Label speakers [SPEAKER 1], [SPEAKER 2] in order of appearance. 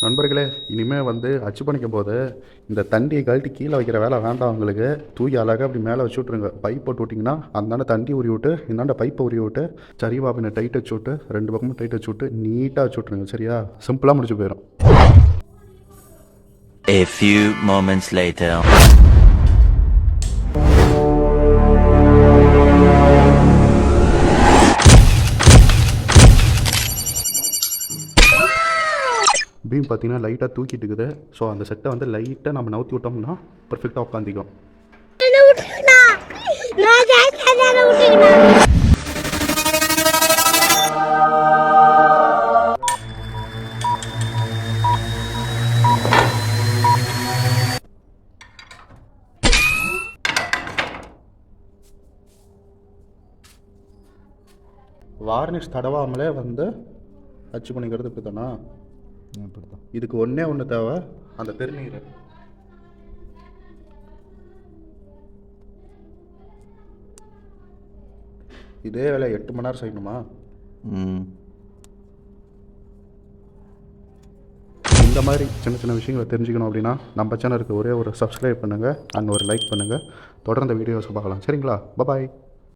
[SPEAKER 1] நண்பர்களே, இனிமேல் அச்சு பண்ணிக்கும் போது இந்த தண்டியை கழட்டி கீழே வைக்கிற வேலை வேண்டாம். உங்களுக்கு தூக்கி அழகாக அப்படி மேலே வச்சு விட்ருங்க. பைப் போட்டு விட்டிங்கன்னா அந்தாண்ட தண்டி உரி விட்டு இந்தாண்ட பைப்பை உரி விட்டு சரிவாபினை டைட் வச்சு விட்டு 2 பக்கமும் டைட் வச்சு விட்டு நீட்டாக வச்சு விட்ருங்க. சரியா? சிம்பிளாக முடிச்சு போயிடும்.
[SPEAKER 2] A few moments later.
[SPEAKER 1] Beam பார்த்தீங்கன்னா லைட்டாக தூக்கிட்டு இருக்குது. ஸோ அந்த செட்டை லைட்டாக நம்ம நவுத்தி விட்டோம்னா பர்ஃபெக்டாக உட்காந்துக்கும். வார்னிஷ் தடவாமலே அச்சு பண்ணிக்கிறது இப்படி தானா? இதுக்கு ஒன்றே ஒன்று தேவை, அந்த பெருநீர். இதே வேலை 8 மணி நேரம் செய்யணுமா? இந்த மாதிரி சின்ன சின்ன விஷயங்களை தெரிஞ்சுக்கணும் அப்படின்னா நம்ம சேனலுக்கு ஒரே ஒரு சப்ஸ்கிரைப் பண்ணுங்கள், அங்கே ஒரு லைக் பண்ணுங்கள். தொடர்ந்து வீடியோஸை பார்க்கலாம். சரிங்களா? பாய்.